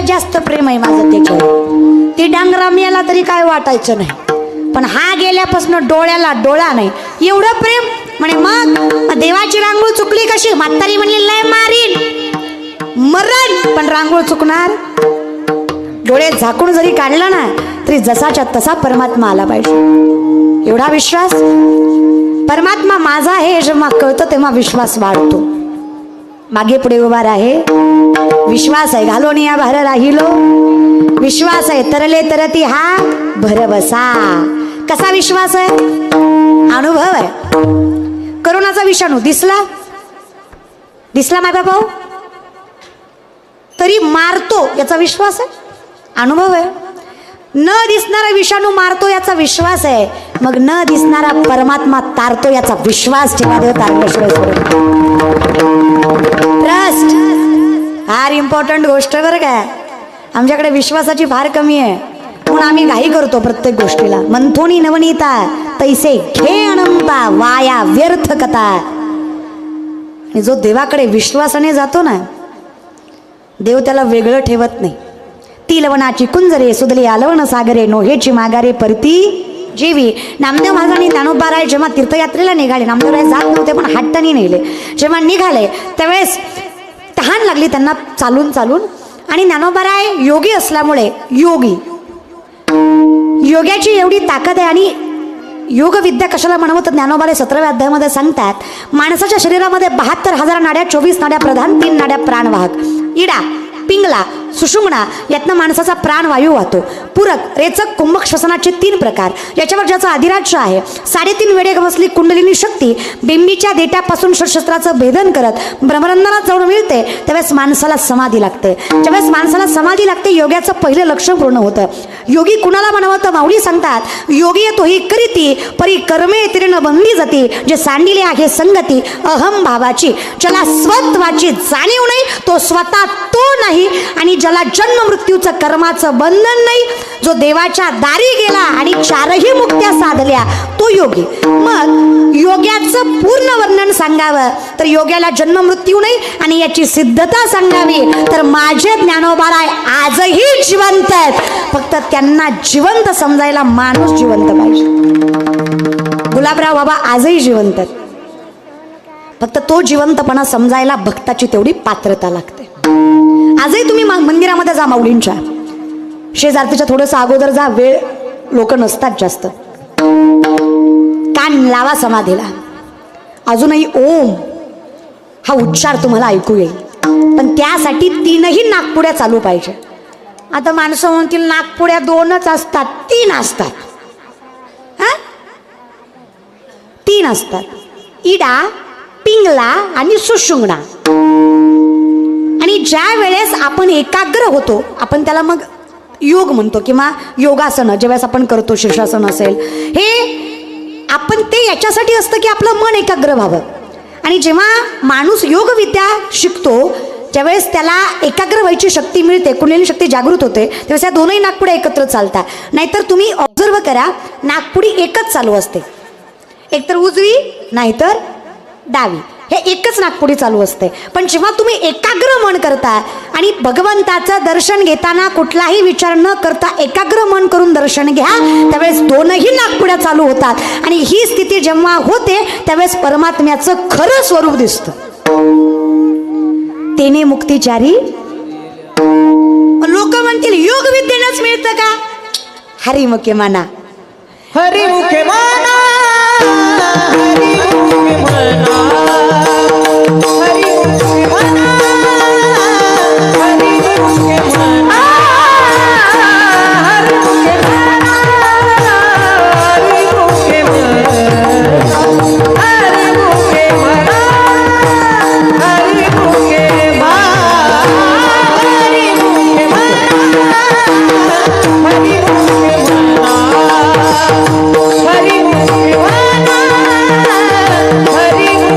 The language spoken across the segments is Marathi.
जास्त प्रेम आहे माझं त्याच्यावर. ती डांगरा मिळाला तरी काय वाटायचं नाही, पण हा गेल्यापासून डोळ्याला डोळा नाही एवढं प्रेम. म्हणे मग देवाची रांगोळ चुकली कशी? म्हातारी म्हणली लय मारीन मरण, पण रांगोळ चुकणार? डोळे झाकून जरी काढलं ना तरी जसाच्या तसा परमात्मा आला पाहिजे. एवढा विश्वास परमात्मा माझा आहे जेव्हा कळतं तेव्हा विश्वास वाढतो. मागे पुढे उभा आहे विश्वास आहे, घालून या भर राहिलो विश्वास आहे, तरले तरती हा भरवसा. कसा विश्वास आहे? अनुभव आहे. करोनाचा विषाणू दिसला माय बाबा तरी मारतो याचा विश्वास आहे, अनुभव आहे. न दिसणारा विषाणू मारतो याचा विश्वास आहे, मग न दिसणारा परमात्मा तारतो याचा विश्वास ठेवा. देव तारल्याशिवाय ट्रस्ट फार इम्पॉर्टंट गोष्ट बरं काय. आमच्याकडे विश्वासाची फार कमी आहे म्हणून आम्ही घाई करतो प्रत्येक गोष्टीला. मंथोनी नवनीता तैसे घे अनंता वाया व्यर्थ कथा. आणि जो देवाकडे विश्वासाने जातो ना देव त्याला वेगळं ठेवत नाही. ती लवणाची कुंजरे सुदली आलवण सागरे नोहेची मागारे परती जेवी. नामदेव महाराजांनी ज्ञानोबाराय जेव्हा तीर्थयात्रेला निघाले, नामदेवराय जात नव्हते पण हट्टाने नेले. जेव्हा निघाले त्यावेळेस तहान लागली त्यांना चालून चालून, आणि ज्ञानोबाराय योगी असल्यामुळे योग्याची एवढी ताकद आहे. आणि योग विद्या कशाला म्हणावं तर ज्ञानोबाराय 17व्या अध्यायामध्ये सांगतात माणसाच्या शरीरामध्ये 72,000 नाड्या, 24 नाड्या प्रधान, 3 नाड्या प्राणवाहक. इडा, पिंगला, सुषुम्ना यातनं माणसाचा प्राणवायू वाहतो. पूरक, रेचक, कुंभक श्वसनाचे 3 प्रकार. याच्यावर ज्याचा अधिराज्य आहे 3.5 वेळे बसली कुंडलिनी शक्ती बिंबीच्या देट्यापासून शस्त्राचं भेदन करत ब्रह्मरंध्रात जाऊन मिळते. त्यावेळेस माणसाला समाधी लागते. ज्यावेळेस माणसाला समाधी लागते योग्याचं पहिलं लक्ष्य पूर्ण होतं. योगी कुणाला म्हणावं तर माऊली सांगतात योगी तोही करीती परी कर्मे तीर्ण बनली जाती. जे सांडिले आहे संगती अहम भावाची. ज्याला स्वत्वाची जाणीव नाही तो स्वतः तो नाही, आणि ज्याला जन्म मृत्यूचं कर्माचं बंधन नाही, जो देवाच्या दारी गेला आणि 4ही मुक्त्या साधल्या तो योगी. मग योग्याचं पूर्ण वर्णन सांगावं तर योग्याला जन्म मृत्यू नाही आणि याची सिद्धता सांगावी तर माझे ज्ञानोबाराय आजही जिवंत आहेत. फक्त त्यांना जिवंत समजायला माणूस जिवंत पाहिजे. गुलाबराव बाबा आजही जिवंत आहेत, फक्त तो जिवंतपणा समजायला भक्ताची तेवढी पात्रता लागते. आजही तुम्ही मंदिरामध्ये जा, माऊलींच्या शेजारतीच्या थोडंसं अगोदर जा, वेळ लोक नसतात जास्त. कान लावा समाधीला, अजूनही ओम हा उच्चार तुम्हाला ऐकू येईल, पण त्यासाठी 3ही नाकपुड्या चालू पाहिजे. आता माणसं म्हणतील नाकपुड्या 2च असतात, 3 असतात. 3 असतात, इडा, पिंगला आणि सुषुम्ना. आणि ज्या वेळेस आपण एकाग्र होतो आपण त्याला मग योग म्हणतो किंवा योगासन ज्यावेळेस आपण करतो, शीर्षासन असेल, हे आपण ते याच्यासाठी असतं की आपलं मन एकाग्र व्हावं. आणि जेव्हा माणूस योग विद्या शिकतो ज्यावेळेस त्याला एकाग्र व्हायची शक्ती मिळते, कुंडलिनी शक्ती जागृत होते, त्यावेळेस या 2ही नाकपुड्या एकत्र चालतात. नाहीतर तुम्ही ऑब्झर्व करा नाकपुडी एकच चालू असते, एकतर उजवी नाहीतर डावी, हे एकच नाकपुडी चालू असते. पण जेव्हा तुम्ही एकाग्र मन करता आणि भगवंताचं दर्शन घेताना कुठलाही विचार न करता एकाग्र मन करून दर्शन घ्या त्यावेळेस 2ही नाकपुड्या चालू होतात. आणि ही स्थिती जेव्हा होते त्यावेळेस परमात्म्याचं खरं स्वरूप दिसतं. तेने मुक्तीचारी. लोक म्हणतील योग विद्येनंच मिळतं का? हरिमुखे माना, हरिमुखे माना, हरिमुखे माना, हरिमुखे माना, हरिमुखे माना, हरिमुखे माना, हरिमुखे माना, हरिमुखे माना, हरिमुखे माना, हरिमुखे माना, हरिमुखे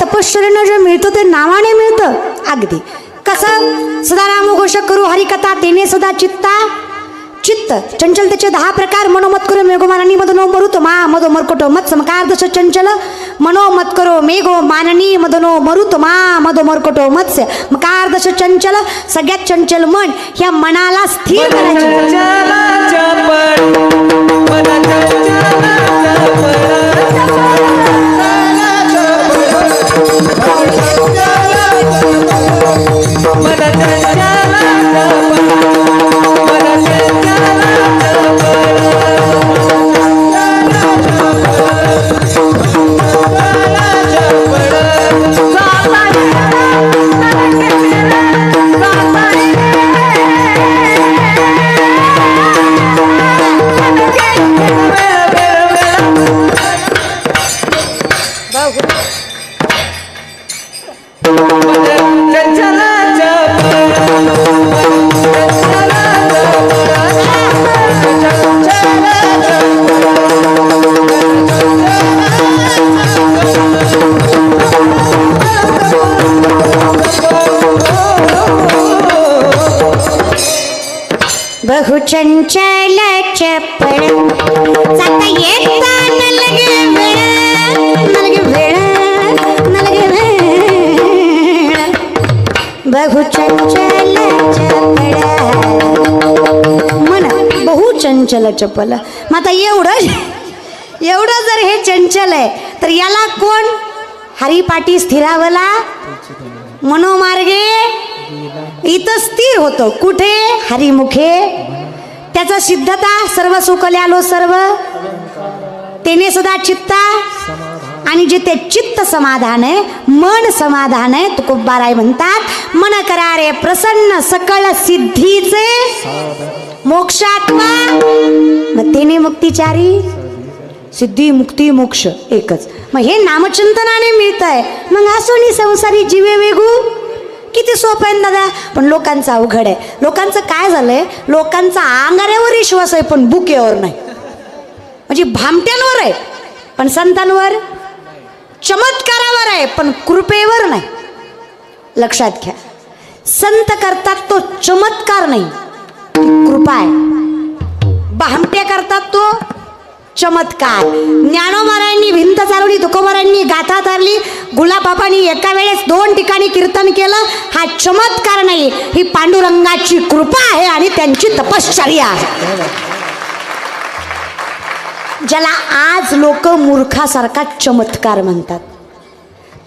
तपश्चर्यानं जे मिळतं ते नावाने मिळतं. अगदी कसं सदानाम घोष करू हरिकथा तेने सदा चित्ता चित्त चंचलतेचे 10 प्रकार मनोमत करो मेघो माननी मदनो मरुत मा मदो मरकोटो मत समकार दश चंचल मनोमत करो मेघो माननी मदनो मरुत मा मदो मरकोटो मत्स्य मकार दश चंचल. सगळ्यात चंचल मन ह्या मनाला स्थिर बहु चंचल चपळ जाता येता नलगे वेळ बहु चंचल चपळ मन बहु चंचल चपल. मग आता एवढं जर हे चंचल आहे तर याला कोण हरिपाठी स्थिरावला मनोमार्गे इथं स्थिर होतो. कुठे हरिमुखे त्याचा सिद्धता सर्व सुकल्यालो सर्व तेने सदा चित्ता. आणि जे ते चित्त समाधान आहे मन समाधान आहे तुकोबाराय म्हणतात मन करारे प्रसन्न सकळ सिद्धीचे मोक्षात्मा. मग तेने मुक्तिचारी सिद्धी मुक्ती मोक्ष एकच. मग हे नामचिंतनाने मिळत आहे. मग असोनी संसारी जीवे वेगू किती सोपं आहे दादा. पण लोकांचं अवघड आहे. लोकांचं काय झालंय लोकांचा आंगाऱ्यावर विश्वास आहे पण बुकेवर नाही. म्हणजे भामट्यांवर आहे पण संतांवर चमत्कारावर आहे पण कृपेवर नाही. लक्षात घ्या संत करतात तो चमत्कार नाही कृपा आहे. भामट्या करतात तो चमत्कार. ज्ञानोबारायांनी भिंत चालवली तुकोबारायांनी गाथा तारली गुलाबापांनी एका वेळेस 2 ठिकाणी कीर्तन केलं. हा चमत्कार नाही ही पांडुरंगाची कृपा आहे आणि त्यांची तपश्चर्या आहे. ज्याला आज लोक मूर्खासारखा चमत्कार म्हणतात.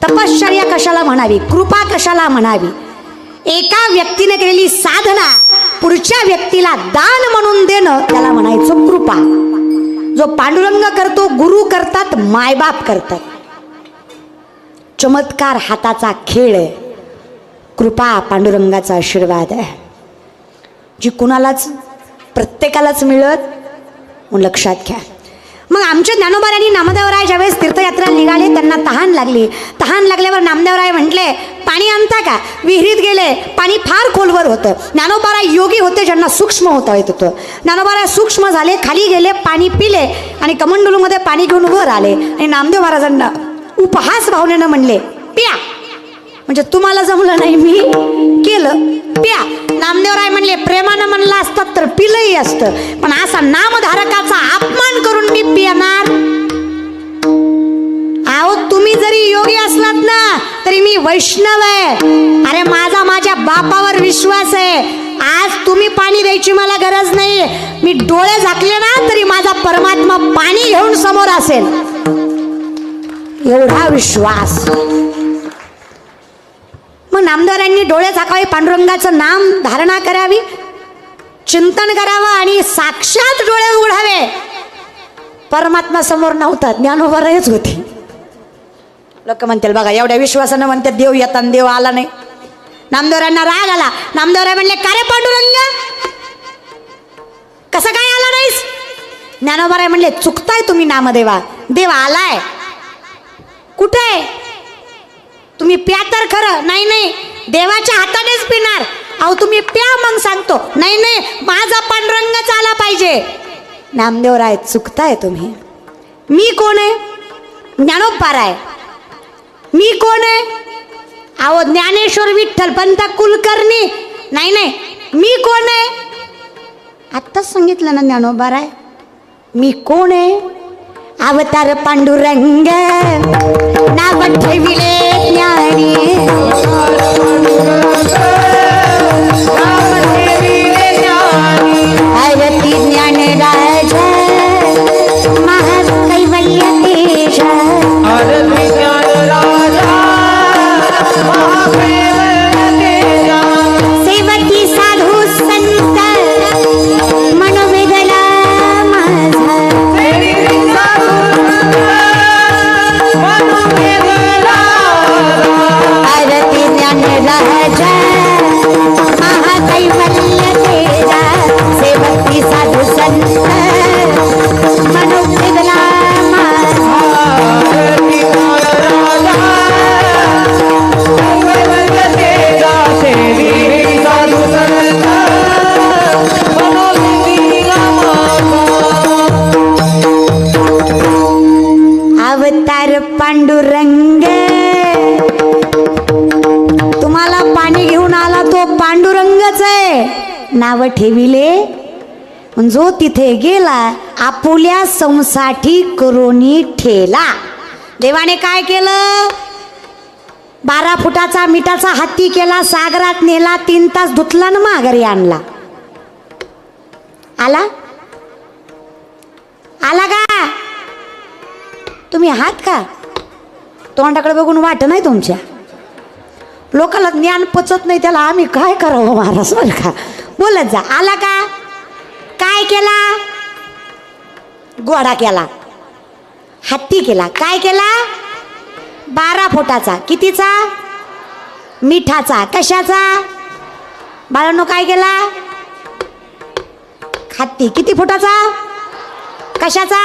तपश्चर्या कशाला म्हणावी कृपा कशाला म्हणावी. एका व्यक्तीने केलेली साधना पुढच्या व्यक्तीला दान म्हणून देणं त्याला म्हणायचं कृपा. जो पांडुरंग करतो गुरु करतात मायबाप करतात. चमत्कार हाताचा खेळ आहे. कृपा पांडुरंगाचा आशीर्वाद आहे जी कुणालाच प्रत्येकालाच मिळत. मग लक्षात घ्या. मग आमच्या ज्ञानोबारायांनी नामदेवराय ज्यावेळेस तीर्थयात्रा निघाले त्यांना तहान लागली. तहान लागल्यावर नामदेवराय म्हटले पाणी आणता का. विहिरीत गेले पाणी फार खोलवर होतं. ज्ञानोबाराय योगी होते ज्यांना सूक्ष्म होता येत होतं. ज्ञानोबाराय सूक्ष्म झाले खाली गेले पाणी पिले आणि कमंडलूमध्ये पाणी घेऊन वर आले आणि नामदेव महाराजांना उपहास भावनेनं म्हणले प्या. म्हणजे तुम्हाला जमलं नाही मी केलं प्या. नामदेवराय म्हणले प्रेमानं म्हणलं असतात तर पिलंही असतं पण असा नामधारकाचा अपमान करून मी पिणार. अहो तुम्ही जरी योगी असलात ना तरी मी वैष्णव आहे. अरे माझ्या बापावर विश्वास आहे. आज तुम्ही पाणी द्यायची मला गरज नाही. मी डोळे झाकले ना तरी माझा परमात्मा पाणी घेऊन समोर असेल एवढा विश्वास. मग नामदारांनी डोळे झाकावे पांडुरंगाचं नाम धारणा करावी. चिंतन करावं आणि साक्षात डोळे उघडावे. परमात्मा समोर नव्हता, ज्ञानोबरायच होती. लोक म्हणतील बघा एवढ्या विश्वासानं म्हणतात देव येताना देव आला नाही. नामदेवरांना राग आला. नामदेवराय म्हणले का रे पांडुरंग, कसं काय आला नाहीस? ज्ञानोबराय म्हणले चुकताय तुम्ही नामदेवा, देव आलाय. कुठे? तुम्ही प्या तर खरं. नाही नाही, देवाच्या हातानेच पिणार. अहो तुम्ही प्या मग सांगतो. नाही नाही, माझा पांडुरंगच आला पाहिजे. नामदेवराय चुकताय तुम्ही. मी कोण आहे? ज्ञानोबाराय. मी कोण आहे? अहो ज्ञानेश्वर विठ्ठल पंत कुलकर्णी. नाही नाही, मी कोण आहे? आत्ताच सांगितलं ना ज्ञानोबाराय. मी कोण आहे? अवतार पांडुरंग नाव ठेविले ज्ञानी. आरती ज्ञान राज महाकैवल्य तेज. आरती ज्ञान राजा महाकैवल्य तेजा. सेवकी साधू संत मनोवेदला माझा. आरती ज्ञान राजा महाकैवल्य तेजा. सेवकी साधू संत मनोवेदला माझा. अवतार पांडुरंग. तुम्हाला पाणी घेऊन आला तो पांडुरंगच आहे. नाव ठेविले जो तिथे गेला आपुल्या संसाठी करोनी ठेला. देवाने काय केलं? 12 फुटाचा मिठाचा हत्ती केला, सागरात नेला, 3 तास धुतला ना माघारी आणला. आला? आला का? तुम्ही आहात का? तोंडाकडे बघून वाट नाही तुमच्या. लोकांना ज्ञान पचत नाही, त्याला आम्ही काय करावं महाराज बरं का. बोलत जा. आला का? काय केला? घोडा केला, हत्ती केला. काय केला? 12 फुटाचा. कितीचा? मिठाचा. कशाचा? बाळांनो काय केला? हत्ती. किती फुटाचा? कशाचा?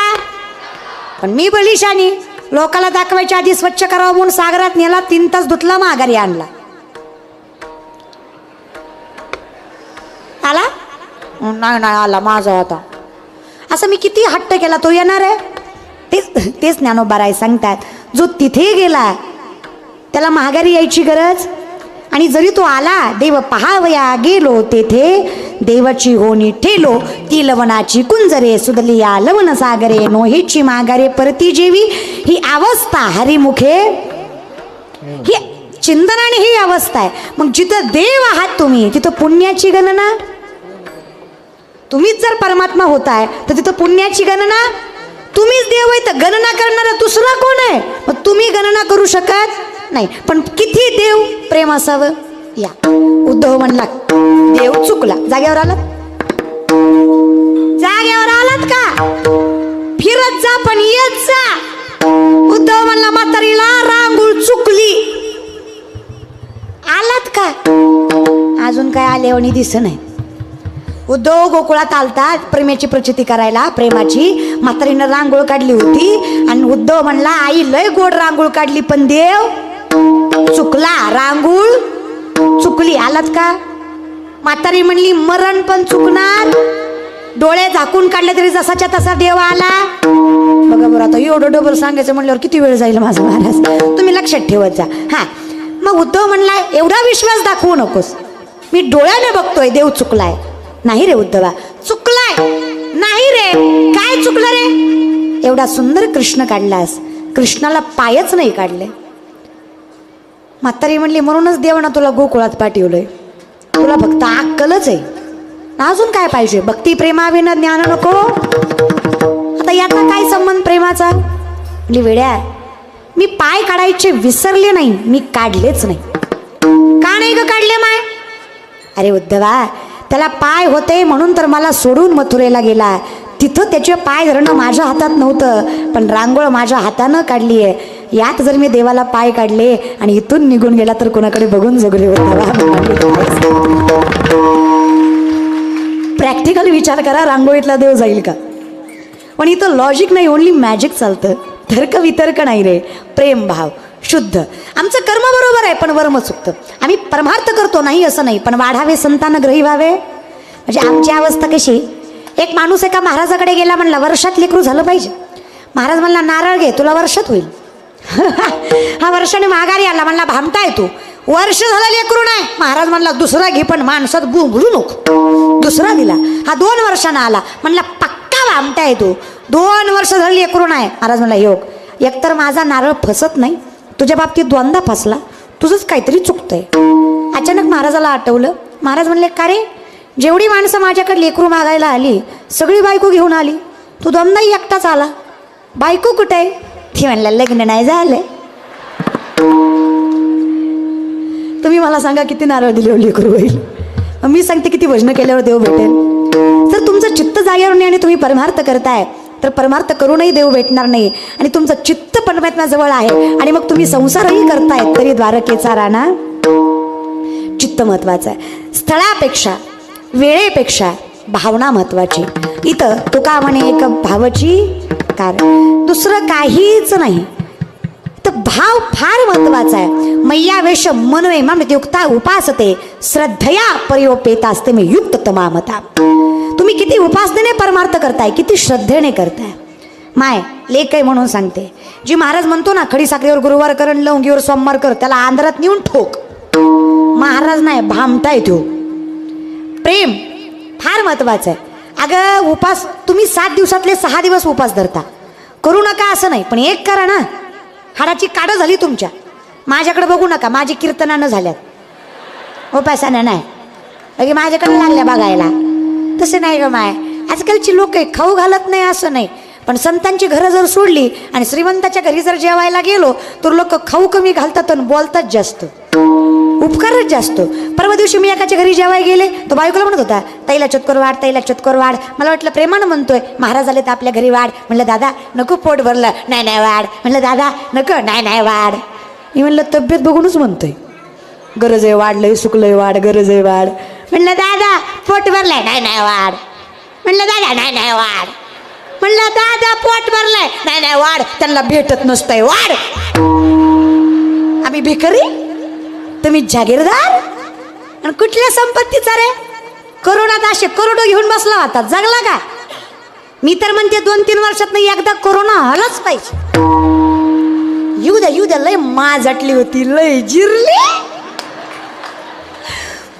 पण मी बलिशानी लोकाला दाखवायच्या आधी स्वच्छ करावं म्हणून सागरात नेला, 3 तास धुतला, माघारी आणला. आला? नाही नाही आला, माझा होता. असं मी किती हट्ट केला तो येणार आहे. तेच ज्ञानोबाराय सांगतात, जो तिथे गेला त्याला माघारी यायची गरज. आणि जरी तो आला, देव पहावया गेलो तेथे, देवाची होणी ठेलो ती लवणाची कुंजरे, सुदलिया लवण सागरे, नोहीची माघारे परती जेवी. ही अवस्था हरिमुखे, ही चिंतनाने ही अवस्था आहे. मग जिथं देव आहात तुम्ही तिथं पुण्याची गणना. तुम्हीच जर परमात्मा होताय तर तिथं पुण्याची गणना. तुम्हीच देव आहे तर गणना करणारा दुसरा कोण आहे? मग तुम्ही गणना करू शकत नाही. पण किती देव प्रेम असावं. या उद्धव म्हणला देव चुकला. जागेवर आलात? जागेवर आलात का? फिरत जा पण येत जा. उद्धव म्हणला म्हातारीला रांगोळ चुकली. आलात का? अजून काय आलेवणी दिसत नाही. उद्धव गोकुळात आलतात प्रेमाची प्रचिती करायला. प्रेमाची म्हातारीनं रांगोळ काढली होती आणि उद्धव म्हणला आई लय गोड रांगोळ काढली पण देव चुकला, रांगोळ चुकली. आलात का? म्हातारी म्हणली मरण पण चुकणार, डोळे झाकून काढले तरी जसाच्या तसा देव आला. बघा बरं, आता एवढं डबल सांगायचं म्हणल्यावर किती वेळ जाईल माझं महाराज. तुम्ही लक्षात ठेवत जा. हा, मग उद्धव म्हणला एवढा विश्वास दाखवू नकोस, मी डोळ्याने बघतोय देव चुकलाय. नाही रे उद्धवा, चुकलाय नाही रे. काय चुकलं रे? एवढा सुंदर कृष्ण काढलास, कृष्णाला पायच नाही काढले. म्हातारी म्हणली म्हणूनच देवानं तुला गोकुळात पाठवलंय. तुला फक्त अक्कलच आहे, अजून काय पाहिजे? भक्ती प्रेमाविना ज्ञान नको. आता याचा काय संबंध प्रेमाचा? म्हणजे वेड्या, मी पाय काढायचे विसरले नाही, मी काढलेच नाही. का नाही ग काढले माय? अरे उद्धवा, त्याला पाय होते म्हणून तर मला सोडून मथुरेला गेला. तिथं त्याचे पाय धरणं माझ्या हातात नव्हतं, पण रांगोळ माझ्या हातानं काढली आहे. यात जर मी देवाला पाय काढले आणि इथून निघून गेला तर कोणाकडे बघून जगले होता. प्रॅक्टिकल विचार करा, रांगोळीतला देव जाईल का? पण इथं लॉजिक नाही, ओनली मॅजिक चालतं. तर्क वितर्क नाही रे, प्रेम भाव शुद्ध. आमचं कर्म बरोबर आहे पण वर्म चुकतं. आम्ही परमार्थ करतो नाही असं नाही, पण वाढावे संतान ग्रही व्हावे. म्हणजे आमची अवस्था कशी, एक माणूस एका महाराजाकडे गेला, म्हणला वर्षात लेकरू झालं पाहिजे. महाराज म्हणला नारळ घे, तुला वर्षात होईल. हा वर्षाने माघारी आला, म्हणला भामटाय तू, वर्ष झालं लेकरू नाही. महाराज म्हणला दुसरा घे, पण माणसात बुडू नको. दुसरा दिला, हा 2 वर्षानं आला, म्हणला पक्का भामटाय तू, 2 वर्ष झाली लेकरू नाही. महाराज म्हणला योग, एकतर माझा नारळ फसत नाही, तुझ्या बाबतीत 2दा फसला, तुझंच काहीतरी चुकतंय. अचानक महाराजाला आठवलं. महाराज म्हणले का रे, जेवढी माणसं माझ्याकडे लेकरू मागायला आली सगळी बायको घेऊन आली, तू 2दाही एकटाच आला, बायको कुठे आहे? ती म्हणला लग्न नाही झालंय. तुम्ही मला सांगा किती नारळ दिले लेकरू होईल? मी सांगते किती भजनं केल्यावर देव भेटेल. जर तुमचं चित्त जागेवर नाही आणि तुम्ही परमार्थ करताय तर परमार्थ करूनही देव भेटणार नाही. आणि तुमचं चित्त परमात्म्याजवळ आहे आणि मग तुम्ही संसारही करताय तरी द्वारकेचा राणा. चित्त महत्वाचं आहे. स्थळापेक्षा वेळेपेक्षा भावना महत्वाची. इथं तुका म्हणे एक भावची कारण, दुसरं काहीच नाही. तर भाव फार महत्वाचा आहे. मैयावेश मनवे युक्ता उपासते श्रद्धया परियोपेता असते मी युक्त तमामता. तुम्ही किती उपासनेने परमार्थ करताय, किती श्रद्धेने करताय. माय लेक आहे म्हणून सांगते, जी महाराज म्हणतो ना खडी साखरेवर गुरुवार कर, लवंगीवर सोमवार कर, त्याला आंध्रात नेऊन ठोक. महाराज नाही, भामटाय तो. प्रेम फार महत्वाचं आहे. अगं उपास तुम्ही 7 दिवसातले 6 दिवस उपास धरता, करू नका असं नाही, पण एक करा ना. हाडाची काढं झाली तुमच्या, माझ्याकडे बघू नका, माझी कीर्तनानं झाल्यात, उपासानं नाही. अगे माझ्याकडे लागल्या बघायला. तसे नाही ग माय, आजकालची लोक खाऊ घालत नाही असं नाही, पण संतांची घरं जर सोडली आणि श्रीमंताच्या घरी जर जेवायला गेलो तर लोक खाऊ कमी घालतात आणि बोलतात जास्त, उपकारच जास्त. परवा दिवशी मी एकाच्या घरी जेवायला गेले, तो बायकोला म्हणत होता ताईला चतकोर वाढ, ताईला चतकोर वाढ. मला वाटलं प्रेमानं म्हणतोय, महाराज आले तर आपल्या घरी वाढ. म्हणलं दादा नको, पोट भरलं. नाही नाही वाढ. म्हणलं दादा नको, नाही नाही वाढ. मी म्हणलं तब्येत बघूनच म्हणतोय, गरज आहे वाढलंय, सुकलंय वाढ, गरज आहे वाढ. म्हणलं दादा पोट भरलंय, नाही नाही वाढ. म्हणलं दादा नाही नाही वाढ. म्हणलं दादा पोट भरलंय, नाही नाही वाढ. त्यांना भेटत नसतंय वाढ. आम्ही भिकारी, तुम्ही जागीरदार. आणि कुठल्या संपत्तीचा रे? करोनात असे करोडो घेऊन बसला होता, जगला का? मी तर म्हणते 2-3 वर्षात नाही एकदा कोरोना आलाच पाहिजे. येऊ द्या, लय माजटली होती, लय जिरली.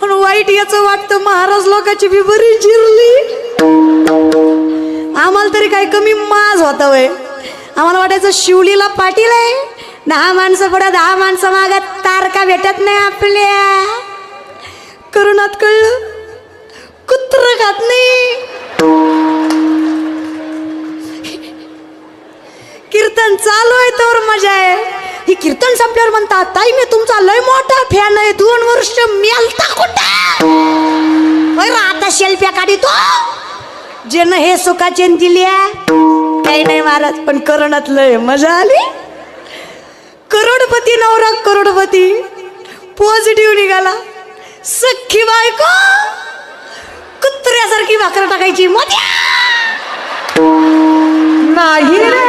पण वाईट याचं वाटतं महाराज लोकांची बी बरी जिरली. आम्हाला तरी काही कमी माज होता वय. आम्हाला वाटायचं शिवलीला पाटील आहे, 10 माणसं पुढे 10 माणसं मागत, तारका भेटत नाही आपल्या. करोनात कळलं कुत्र खात नाही. कीर्तन चालू आहे तर मजा आहे. ही कीर्तन संपल्यावर म्हणतात ताई मी तुमचा लय मोठा फॅन आहे, 2 वर्ष मेलता कुठे आता शेल्फ्या काढितो. जे न हे सुखाचे दिल्या काही नाही महाराज, पण करोनात लय मजा आली. करोडपती नवरा करोडपती पॉझिटिव्ह निघाला. सख्खी बायको कुत्र्यासारखी भाकर टाकायची. मजा नाही रे